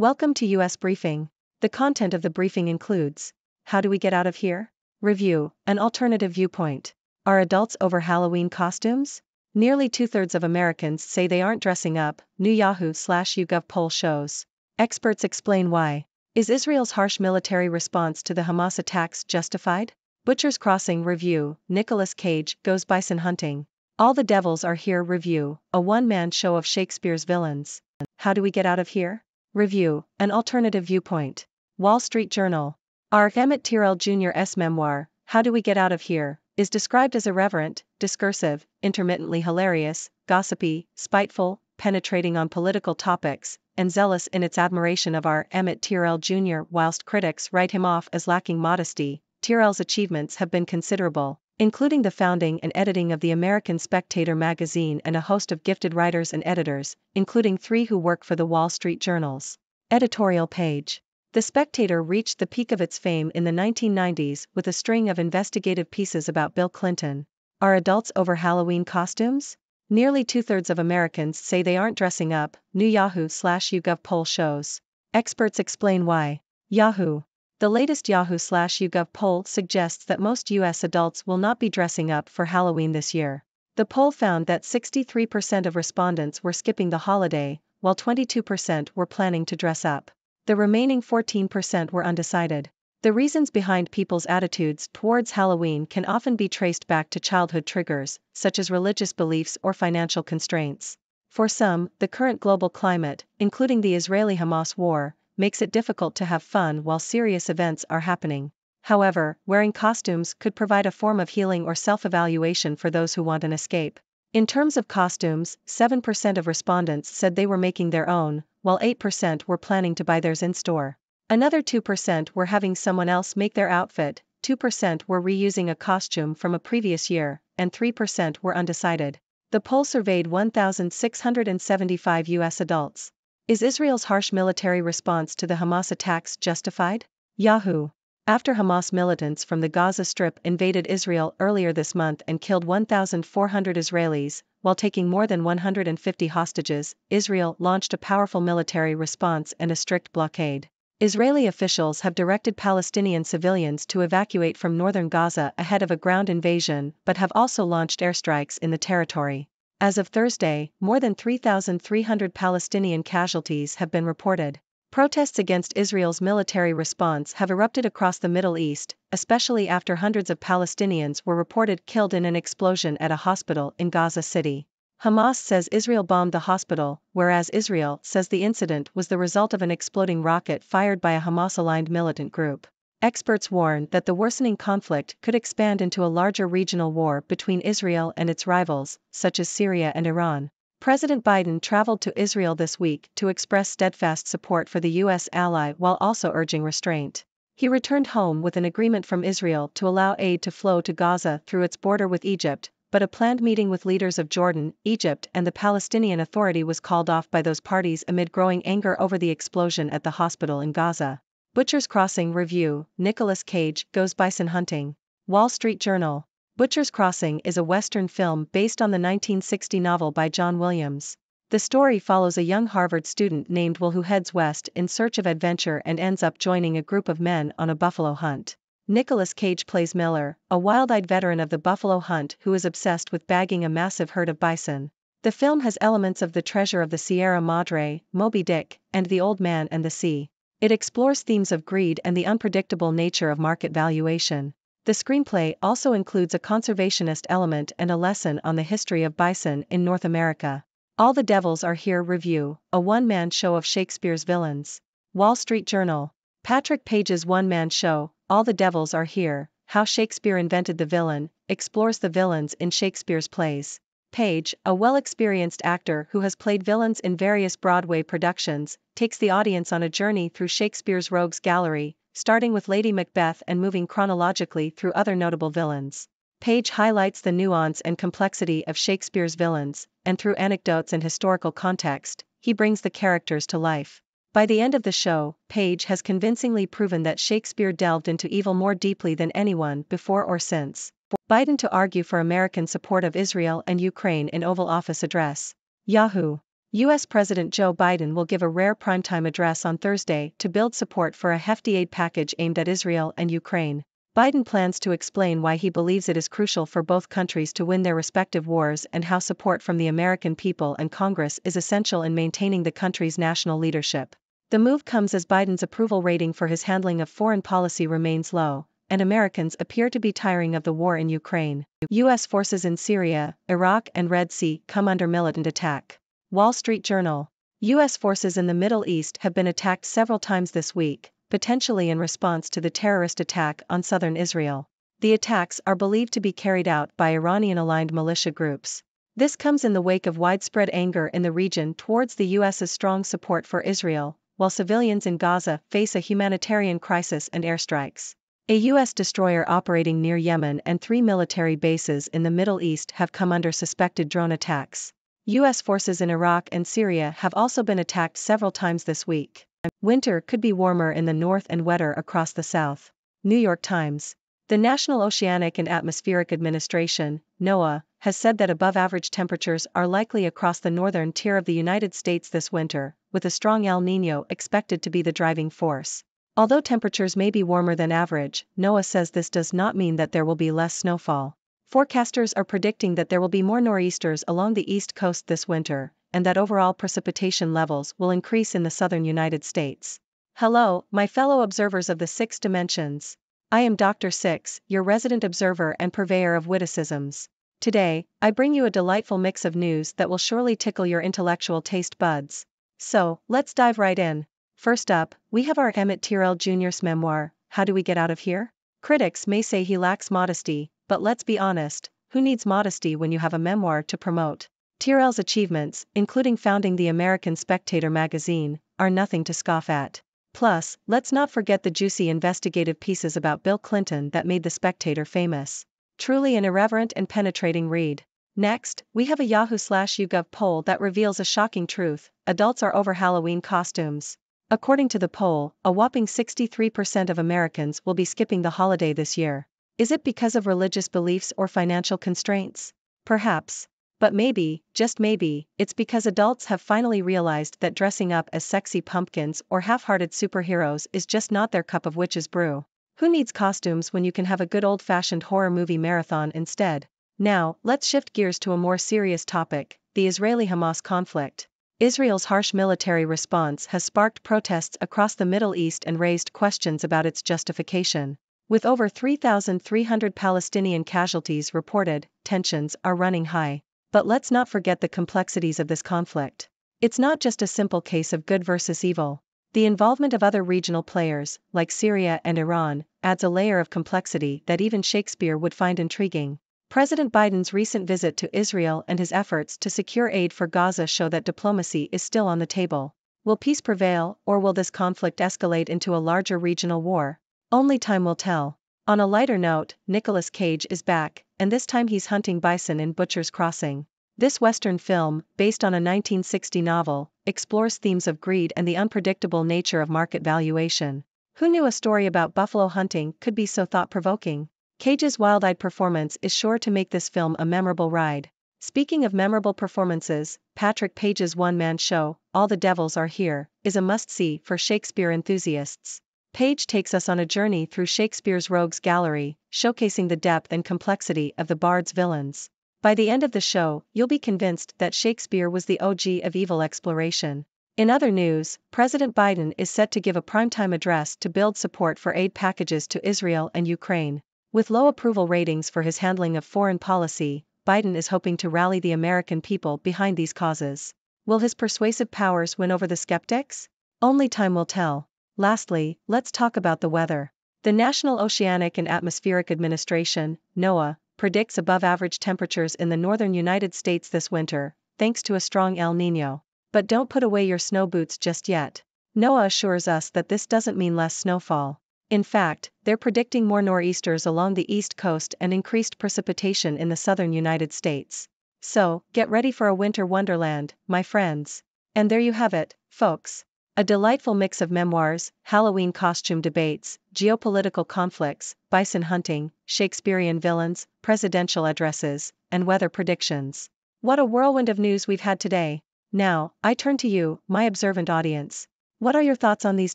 Welcome to US Briefing. The content of the briefing includes: How do we get out of here? Review, an alternative viewpoint. Are adults over Halloween costumes? Nearly two-thirds of Americans say they aren't dressing up, new Yahoo/YouGov poll shows. Experts explain why. Is Israel's harsh military response to the Hamas attacks justified? Butcher's Crossing review, Nicolas Cage goes bison hunting. All the Devils Are Here review, a one-man show of Shakespeare's villains. How do we get out of here? Review, an alternative viewpoint. Wall Street Journal. R. Emmett Tyrrell Jr.'s memoir, How Do We Get Out of Here?, is described as irreverent, discursive, intermittently hilarious, gossipy, spiteful, penetrating on political topics, and zealous in its admiration of R. Emmett Tyrrell Jr. Whilst critics write him off as lacking modesty, Tyrrell's achievements have been considerable, including the founding and editing of the American Spectator magazine and a host of gifted writers and editors, including 3 who work for the Wall Street Journal's editorial page. The Spectator reached the peak of its fame in the 1990s with a string of investigative pieces about Bill Clinton. Are adults over Halloween costumes? Nearly two-thirds of Americans say they aren't dressing up, new Yahoo/YouGov poll shows. Experts explain why. Yahoo! The latest Yahoo/YouGov poll suggests that most U.S. adults will not be dressing up for Halloween this year. The poll found that 63% of respondents were skipping the holiday, while 22% were planning to dress up. The remaining 14% were undecided. The reasons behind people's attitudes towards Halloween can often be traced back to childhood triggers, such as religious beliefs or financial constraints. For some, the current global climate, including the Israeli-Hamas war, makes it difficult to have fun while serious events are happening. However, wearing costumes could provide a form of healing or self-evaluation for those who want an escape. In terms of costumes, 7% of respondents said they were making their own, while 8% were planning to buy theirs in-store. Another 2% were having someone else make their outfit, 2% were reusing a costume from a previous year, and 3% were undecided. The poll surveyed 1,675 U.S. adults. Is Israel's harsh military response to the Hamas attacks justified? Yahoo! After Hamas militants from the Gaza Strip invaded Israel earlier this month and killed 1,400 Israelis, while taking more than 150 hostages, Israel launched a powerful military response and a strict blockade. Israeli officials have directed Palestinian civilians to evacuate from northern Gaza ahead of a ground invasion but have also launched airstrikes in the territory. As of Thursday, more than 3,300 Palestinian casualties have been reported. Protests against Israel's military response have erupted across the Middle East, especially after hundreds of Palestinians were reported killed in an explosion at a hospital in Gaza City. Hamas says Israel bombed the hospital, whereas Israel says the incident was the result of an exploding rocket fired by a Hamas-aligned militant group. Experts warn that the worsening conflict could expand into a larger regional war between Israel and its rivals, such as Syria and Iran. President Biden traveled to Israel this week to express steadfast support for the U.S. ally while also urging restraint. He returned home with an agreement from Israel to allow aid to flow to Gaza through its border with Egypt, but a planned meeting with leaders of Jordan, Egypt and the Palestinian Authority was called off by those parties amid growing anger over the explosion at the hospital in Gaza. Butcher's Crossing review, Nicolas Cage goes bison hunting. Wall Street Journal. Butcher's Crossing is a Western film based on the 1960 novel by John Williams. The story follows a young Harvard student named Will who heads west in search of adventure and ends up joining a group of men on a buffalo hunt. Nicolas Cage plays Miller, a wild-eyed veteran of the buffalo hunt who is obsessed with bagging a massive herd of bison. The film has elements of The Treasure of the Sierra Madre, Moby Dick, and The Old Man and the Sea. It explores themes of greed and the unpredictable nature of market valuation. The screenplay also includes a conservationist element and a lesson on the history of bison in North America. All the Devils Are Here review, a one-man show of Shakespeare's villains. Wall Street Journal. Patrick Page's one-man show, All the Devils Are Here, How Shakespeare Invented the Villain, explores the villains in Shakespeare's plays. Page, a well-experienced actor who has played villains in various Broadway productions, takes the audience on a journey through Shakespeare's rogues gallery, starting with Lady Macbeth and moving chronologically through other notable villains. Page highlights the nuance and complexity of Shakespeare's villains, and through anecdotes and historical context, he brings the characters to life. By the end of the show, Page has convincingly proven that Shakespeare delved into evil more deeply than anyone before or since. Biden to argue for American support of Israel and Ukraine in Oval Office address. Yahoo! U.S. President Joe Biden will give a rare primetime address on Thursday to build support for a hefty aid package aimed at Israel and Ukraine. Biden plans to explain why he believes it is crucial for both countries to win their respective wars and how support from the American people and Congress is essential in maintaining the country's national leadership. The move comes as Biden's approval rating for his handling of foreign policy remains low, and Americans appear to be tiring of the war in Ukraine. U.S. forces in Syria, Iraq and Red Sea come under militant attack. Wall Street Journal. U.S. forces in the Middle East have been attacked several times this week, potentially in response to the terrorist attack on southern Israel. The attacks are believed to be carried out by Iranian-aligned militia groups. This comes in the wake of widespread anger in the region towards the U.S.'s strong support for Israel, while civilians in Gaza face a humanitarian crisis and airstrikes. A U.S. destroyer operating near Yemen and 3 military bases in the Middle East have come under suspected drone attacks. U.S. forces in Iraq and Syria have also been attacked several times this week. Winter could be warmer in the north and wetter across the south. New York Times. The National Oceanic and Atmospheric Administration, NOAA, has said that above-average temperatures are likely across the northern tier of the United States this winter, with a strong El Niño expected to be the driving force. Although temperatures may be warmer than average, NOAA says this does not mean that there will be less snowfall. Forecasters are predicting that there will be more nor'easters along the East Coast this winter, and that overall precipitation levels will increase in the southern United States. Hello, my fellow observers of the 6 dimensions. I am Dr. Six, your resident observer and purveyor of witticisms. Today, I bring you a delightful mix of news that will surely tickle your intellectual taste buds. So, let's dive right in. First up, we have our Emmett Tyrrell Jr.'s memoir, How Do We Get Out of Here? Critics may say he lacks modesty, but let's be honest, who needs modesty when you have a memoir to promote? Tyrrell's achievements, including founding the American Spectator magazine, are nothing to scoff at. Plus, let's not forget the juicy investigative pieces about Bill Clinton that made the Spectator famous. Truly an irreverent and penetrating read. Next, we have a Yahoo/YouGov poll that reveals a shocking truth: adults are over Halloween costumes. According to the poll, a whopping 63% of Americans will be skipping the holiday this year. Is it because of religious beliefs or financial constraints? Perhaps. But maybe, just maybe, it's because adults have finally realized that dressing up as sexy pumpkins or half-hearted superheroes is just not their cup of witch's brew. Who needs costumes when you can have a good old-fashioned horror movie marathon instead? Now, let's shift gears to a more serious topic: the Israeli-Hamas conflict. Israel's harsh military response has sparked protests across the Middle East and raised questions about its justification. With over 3,300 Palestinian casualties reported, tensions are running high. But let's not forget the complexities of this conflict. It's not just a simple case of good versus evil. The involvement of other regional players, like Syria and Iran, adds a layer of complexity that even Shakespeare would find intriguing. President Biden's recent visit to Israel and his efforts to secure aid for Gaza show that diplomacy is still on the table. Will peace prevail, or will this conflict escalate into a larger regional war? Only time will tell. On a lighter note, Nicolas Cage is back, and this time he's hunting bison in Butcher's Crossing. This Western film, based on a 1960 novel, explores themes of greed and the unpredictable nature of market valuation. Who knew a story about buffalo hunting could be so thought-provoking? Cage's wild-eyed performance is sure to make this film a memorable ride. Speaking of memorable performances, Patrick Page's one-man show, All the Devils Are Here, is a must-see for Shakespeare enthusiasts. Page takes us on a journey through Shakespeare's rogues gallery, showcasing the depth and complexity of the bard's villains. By the end of the show, you'll be convinced that Shakespeare was the OG of evil exploration. In other news, President Biden is set to give a primetime address to build support for aid packages to Israel and Ukraine. With low approval ratings for his handling of foreign policy, Biden is hoping to rally the American people behind these causes. Will his persuasive powers win over the skeptics? Only time will tell. Lastly, let's talk about the weather. The National Oceanic and Atmospheric Administration, NOAA, predicts above-average temperatures in the northern United States this winter, thanks to a strong El Niño. But don't put away your snow boots just yet. NOAA assures us that this doesn't mean less snowfall. In fact, they're predicting more nor'easters along the East Coast and increased precipitation in the southern United States. So, get ready for a winter wonderland, my friends. And there you have it, folks. A delightful mix of memoirs, Halloween costume debates, geopolitical conflicts, bison hunting, Shakespearean villains, presidential addresses, and weather predictions. What a whirlwind of news we've had today. Now, I turn to you, my observant audience. What are your thoughts on these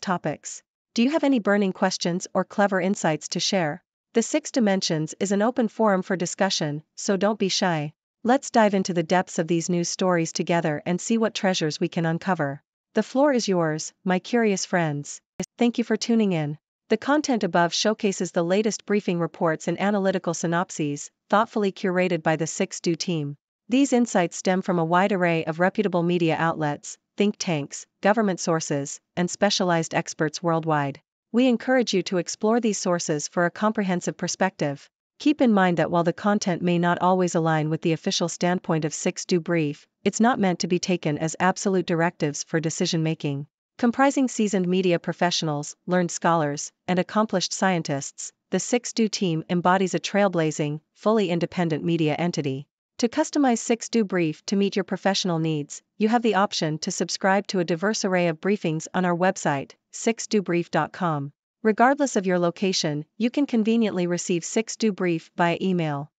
topics? Do you have any burning questions or clever insights to share? The Six Dimensions is an open forum for discussion, so don't be shy. Let's dive into the depths of these news stories together and see what treasures we can uncover. The floor is yours, my curious friends. Thank you for tuning in. The content above showcases the latest briefing reports and analytical synopses, thoughtfully curated by the 6Do team. These insights stem from a wide array of reputable media outlets, think tanks, government sources, and specialized experts worldwide. We encourage you to explore these sources for a comprehensive perspective. Keep in mind that while the content may not always align with the official standpoint of 6Do Brief, it's not meant to be taken as absolute directives for decision-making. Comprising seasoned media professionals, learned scholars, and accomplished scientists, the 6Do team embodies a trailblazing, fully independent media entity. To customize 6Do Brief to meet your professional needs, you have the option to subscribe to a diverse array of briefings on our website, 6dobrief.com. Regardless of your location, you can conveniently receive 6Do Brief via email.